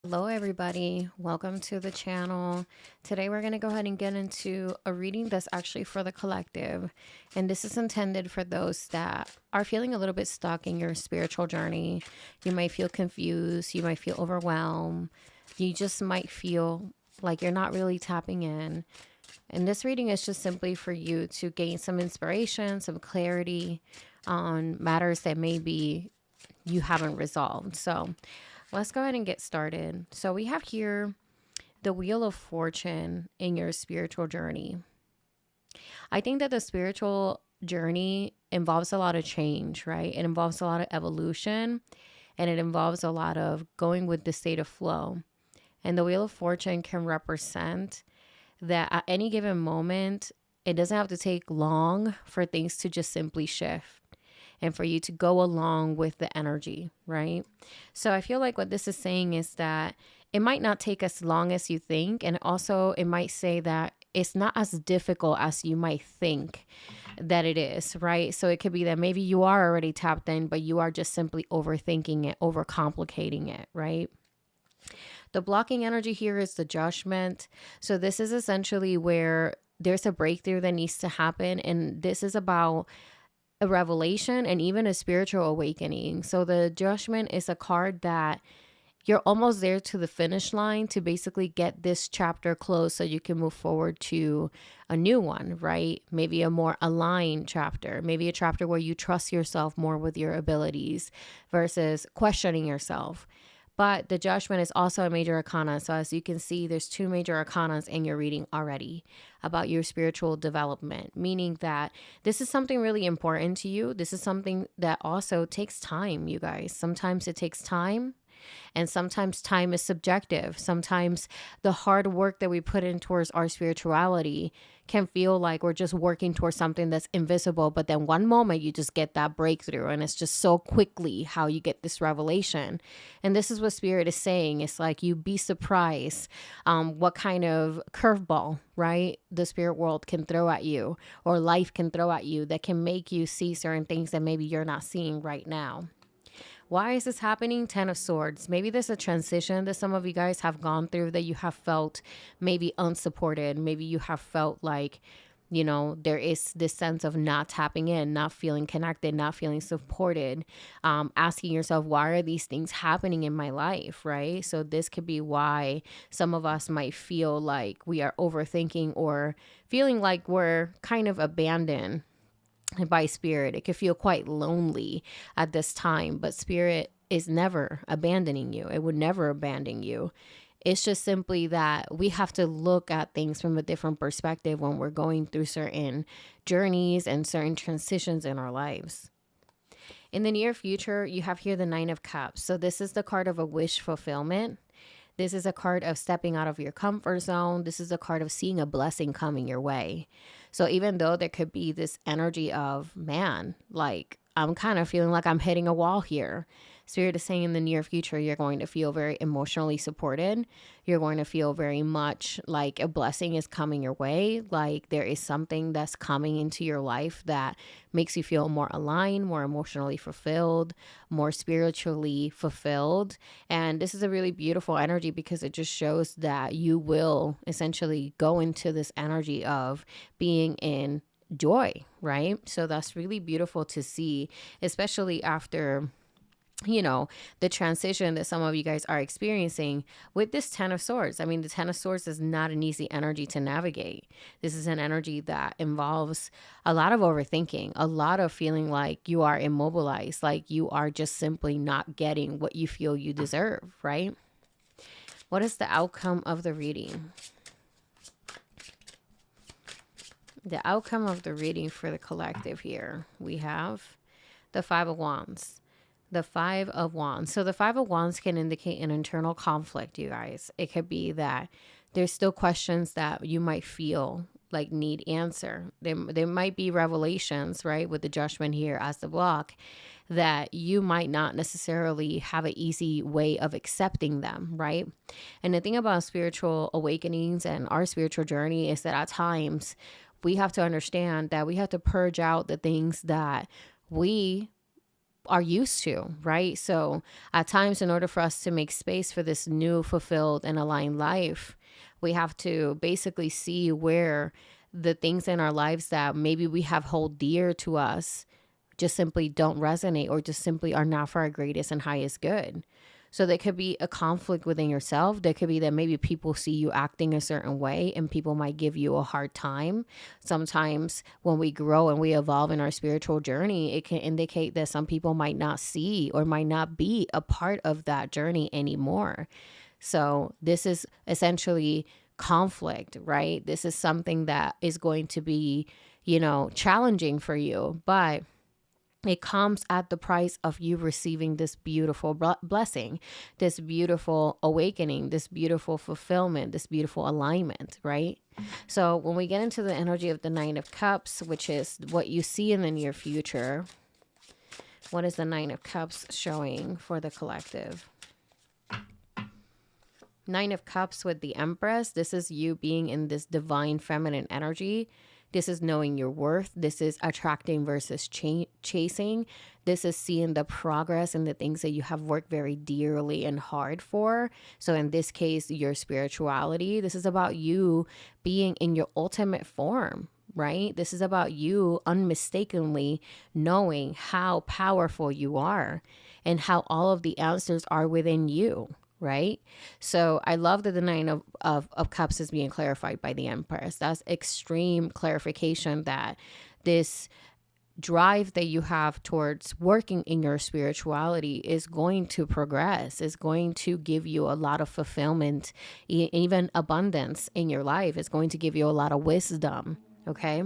Hello, everybody. Welcome to the channel. Today, we're going to go ahead and get into a reading that's actually for the collective. And this is intended for those that are feeling a little bit stuck in your spiritual journey. You might feel confused. You might feel overwhelmed. You just might feel like you're not really tapping in. And this reading is just simply for you to gain some inspiration, some clarity on matters that maybe you haven't resolved. So, let's go ahead and get started. So, we have here the Wheel of Fortune in your spiritual journey. I think that the spiritual journey involves a lot of change, right? It involves a lot of evolution and it involves a lot of going with the state of flow. And the Wheel of Fortune can represent that at any given moment, it doesn't have to take long for things to just simply shift and for you to go along with the energy, right? So I feel like what this is saying is that it might not take as long as you think. And also, it might say that it's not as difficult as you might think that it is, right? So it could be that maybe you are already tapped in, but you are just simply overthinking it, overcomplicating it, right? The blocking energy here is the judgment. So this is essentially where there's a breakthrough that needs to happen. And this is about a revelation and even a spiritual awakening. So the judgment is a card that you're almost there to the finish line to basically get this chapter closed so you can move forward to a new one, right? Maybe a more aligned chapter, maybe a chapter where you trust yourself more with your abilities versus questioning yourself. But the judgment is also a major arcana. So as you can see, there's two major arcanas in your reading already about your spiritual development, meaning that this is something really important to you. This is something that also takes time, you guys. Sometimes it takes time. And sometimes time is subjective. Sometimes the hard work that we put in towards our spirituality can feel like we're just working towards something that's invisible. But then one moment you just get that breakthrough, and it's just so quickly how you get this revelation. And this is what Spirit is saying. It's like you be surprised what kind of curveball, right, the spirit world can throw at you or life can throw at you that can make you see certain things that maybe you're not seeing right now. Why is this happening? Ten of Swords. Maybe there's a transition that some of you guys have gone through that you have felt maybe unsupported. Maybe you have felt like, there is this sense of not tapping in, not feeling connected, not feeling supported, asking yourself, why are these things happening in my life, right? So this could be why some of us might feel like we are overthinking or feeling like we're kind of abandoned by Spirit. It could feel quite lonely at this time, but Spirit is never abandoning you. It would never abandon you. It's just simply that we have to look at things from a different perspective when we're going through certain journeys and certain transitions in our lives. In the near future, you have here the Nine of Cups. So this is the card of a wish fulfillment. This is a card of stepping out of your comfort zone. This is a card of seeing a blessing coming your way. So even though there could be this energy of, man, like I'm kind of feeling like I'm hitting a wall here, Spirit is saying in the near future, you're going to feel very emotionally supported. You're going to feel very much like a blessing is coming your way. Like there is something that's coming into your life that makes you feel more aligned, more emotionally fulfilled, more spiritually fulfilled. And this is a really beautiful energy because it just shows that you will essentially go into this energy of being in joy, right? So that's really beautiful to see, especially after the transition that some of you guys are experiencing with this Ten of Swords. I mean, the Ten of Swords is not an easy energy to navigate. This is an energy that involves a lot of overthinking, a lot of feeling like you are immobilized, like you are just simply not getting what you feel you deserve, right? What is the outcome of the reading? The outcome of the reading for the collective here, we have the Five of Wands. The Five of Wands. So the Five of Wands can indicate an internal conflict, you guys. It could be that there's still questions that you might feel like need answer. There might be revelations, right, with the judgment here as the block, that you might not necessarily have an easy way of accepting them, right? And the thing about spiritual awakenings and our spiritual journey is that at times we have to understand that we have to purge out the things that we are used to, right? So at times, in order for us to make space for this new, fulfilled, and aligned life, we have to basically see where the things in our lives that maybe we have hold dear to us just simply don't resonate, or just simply are not for our greatest and highest good. So there could be a conflict within yourself. There could be that maybe people see you acting a certain way and people might give you a hard time. Sometimes when we grow and we evolve in our spiritual journey, it can indicate that some people might not see or might not be a part of that journey anymore. So this is essentially conflict, right? This is something that is going to be, challenging for you, but it comes at the price of you receiving this beautiful blessing, this beautiful awakening, this beautiful fulfillment, this beautiful alignment, right? So when we get into the energy of the Nine of Cups, which is what you see in the near future, what is the Nine of Cups showing for the collective? Nine of Cups with the Empress. This is you being in this divine feminine energy. This is knowing your worth. This is attracting versus chasing. This is seeing the progress and the things that you have worked very dearly and hard for. So in this case, your spirituality. This is about you being in your ultimate form, right? This is about you unmistakably knowing how powerful you are and how all of the answers are within you. Right? So I love that the Nine of Cups is being clarified by the Empress. That's extreme clarification that this drive that you have towards working in your spirituality is going to progress, is going to give you a lot of fulfillment, even abundance in your life. It's going to give you a lot of wisdom. Okay.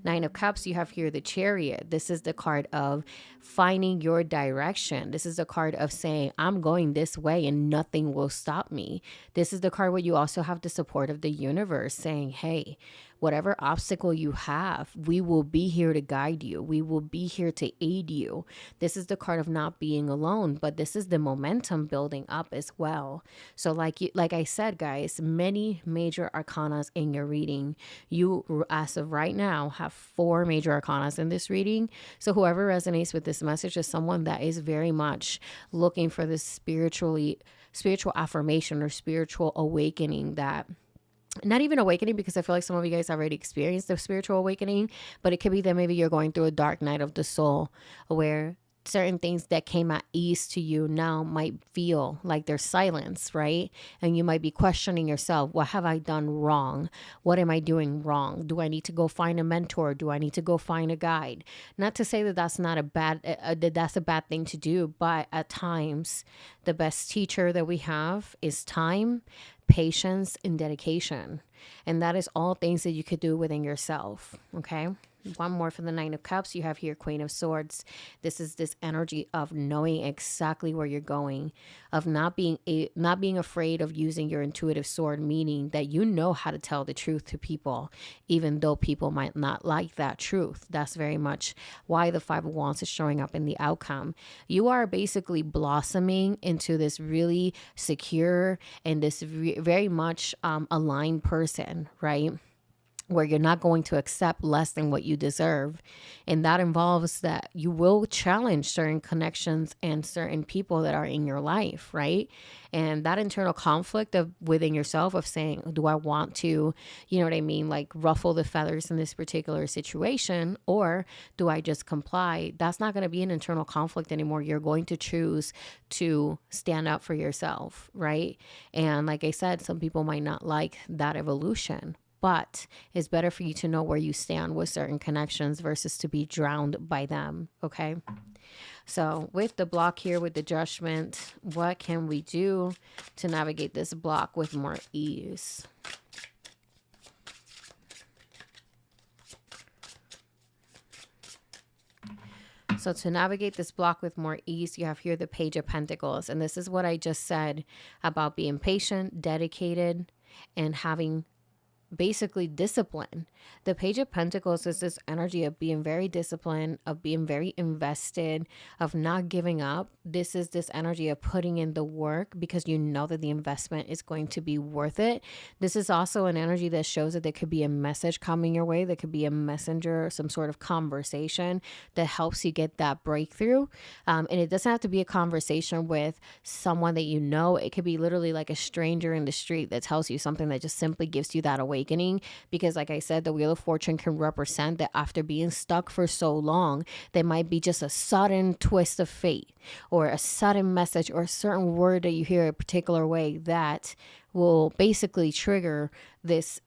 Nine of Cups, you have here the Chariot. This is the card of finding your direction. This is the card of saying, I'm going this way and nothing will stop me. This is the card where you also have the support of the universe saying, hey, whatever obstacle you have, we will be here to guide you. We will be here to aid you. This is the card of not being alone, but this is the momentum building up as well. So like I said, guys, many major arcanas in your reading. You, as of right now, have 4 major arcanas in this reading. So whoever resonates with this message is someone that is very much looking for this spiritual affirmation or spiritual awakening, that not even awakening, because I feel like some of you guys already experienced the spiritual awakening, but it could be that maybe you're going through a dark night of the soul where certain things that came at ease to you now might feel like there's silence, right? And you might be questioning yourself. What have I done wrong? What am I doing wrong? Do I need to go find a mentor? Do I need to go find a guide? Not to say that that's not a bad, that that's a bad thing to do, but at times the best teacher that we have is time, patience, and dedication. And that is all things that you could do within yourself. Okay. One more for the Nine of Cups. You have here Queen of Swords. This is this energy of knowing exactly where you're going, of not being afraid of using your intuitive sword, meaning that you know how to tell the truth to people, even though people might not like that truth. That's very much why the Five of Wands is showing up in the outcome. You are basically blossoming into this really secure and this very much aligned person, right? Where you're not going to accept less than what you deserve. And that involves that you will challenge certain connections and certain people that are in your life, right? And that internal conflict of within yourself of saying, do I want to, you know what I mean, like ruffle the feathers in this particular situation, or do I just comply? That's not going to be an internal conflict anymore. You're going to choose to stand up for yourself, right? And like I said, some people might not like that evolution, but it's better for you to know where you stand with certain connections versus to be drowned by them. Okay. So with the block here, with the Judgment, what can we do to navigate this block with more ease? So to navigate this block with more ease, you have here the Page of Pentacles. And this is what I just said about being patient, dedicated, and having basically discipline. The Page of Pentacles is this energy of being very disciplined, of being very invested, of not giving up. This is this energy of putting in the work because you know that the investment is going to be worth it. This is also an energy that shows that there could be a message coming your way. There could be a messenger, some sort of conversation that helps you get that breakthrough. And it doesn't have to be a conversation with someone that you know. It could be literally like a stranger in the street that tells you something that just simply gives you that awakening. Because like I said, the Wheel of Fortune can represent that after being stuck for so long, there might be just a sudden twist of fate or a sudden message or a certain word that you hear a particular way that will basically trigger this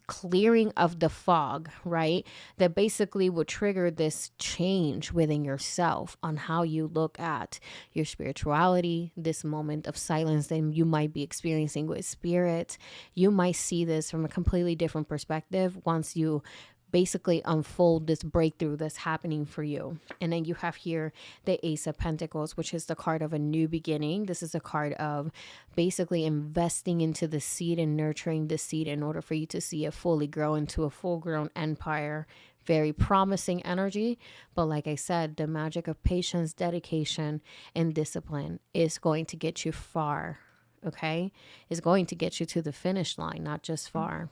clearing of the fog, right? That basically will trigger this change within yourself on how you look at your spirituality, this moment of silence that you might be experiencing with spirit. You might see this from a completely different perspective once you basically unfold this breakthrough that's happening for you. And then you have here the Ace of Pentacles, which is the card of a new beginning. This is a card of basically investing into the seed and nurturing the seed in order for you to see it fully grow into a full-grown empire. Very promising energy. But like I said, the magic of patience, dedication, and discipline is going to get you far, okay? Is going to get you to the finish line, not just far.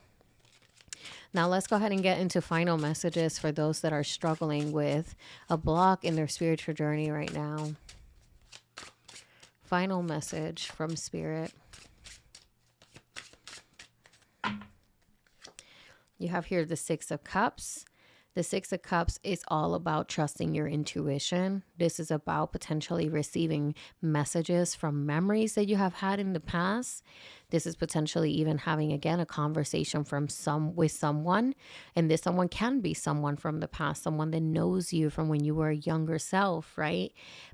Now let's go ahead and get into final messages for those that are struggling with a block in their spiritual journey right now. Final message from Spirit. You have here the Six of Cups. The Six of Cups is all about trusting your intuition. This is about potentially receiving messages from memories that you have had in the past. This is potentially even having, again, a conversation with someone. And this someone can be someone from the past, someone that knows you from when you were a younger self, right?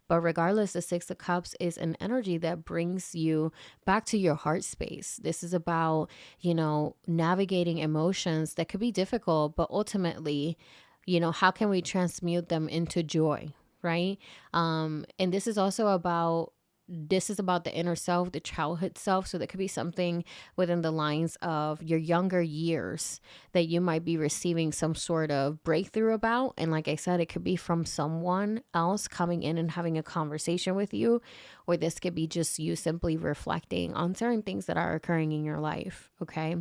But regardless, the Six of Cups is an energy that brings you back to your heart space. This is about, navigating emotions that could be difficult, but ultimately, how can we transmute them into joy, right? And this is also about the inner self, the childhood self. So that could be something within the lines of your younger years that you might be receiving some sort of breakthrough about. And like I said, it could be from someone else coming in and having a conversation with you, or this could be just you simply reflecting on certain things that are occurring in your life. Okay.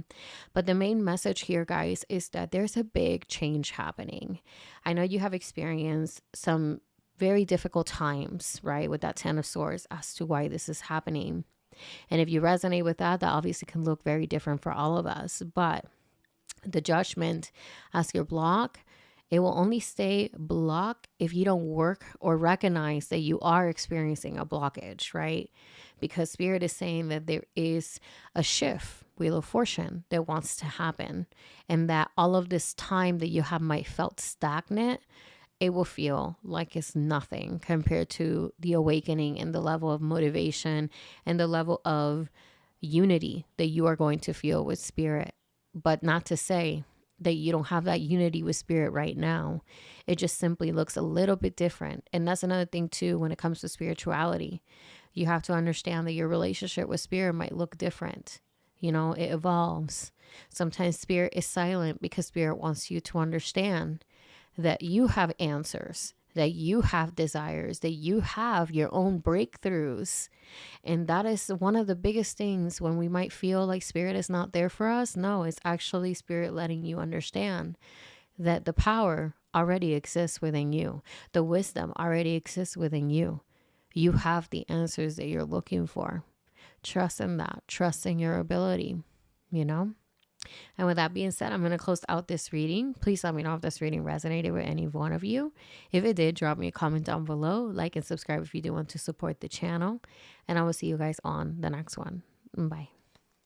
But the main message here, guys, is that there's a big change happening. I know you have experienced some very difficult times, right, with that Ten of Swords as to why this is happening. And if you resonate with that, that obviously can look very different for all of us. But the Judgment as your block, it will only stay block if you don't work or recognize that you are experiencing a blockage, right? Because Spirit is saying that there is a shift, Wheel of Fortune, that wants to happen. And that all of this time that you have might felt stagnant, it will feel like it's nothing compared to the awakening and the level of motivation and the level of unity that you are going to feel with Spirit. But not to say that you don't have that unity with Spirit right now. It just simply looks a little bit different. And that's another thing too, when it comes to spirituality. You have to understand that your relationship with Spirit might look different. It evolves. Sometimes Spirit is silent because Spirit wants you to understand that you have answers, that you have desires, that you have your own breakthroughs. And that is one of the biggest things when we might feel like Spirit is not there for us. No, it's actually Spirit letting you understand that the power already exists within you. The wisdom already exists within you. You have the answers that you're looking for. Trust in that. Trust in your ability, And with that being said, I'm going to close out this reading. Please let me know if this reading resonated with any one of you. If it did, drop me a comment down below. Like and subscribe if you do want to support the channel. And I will see you guys on the next one. Bye.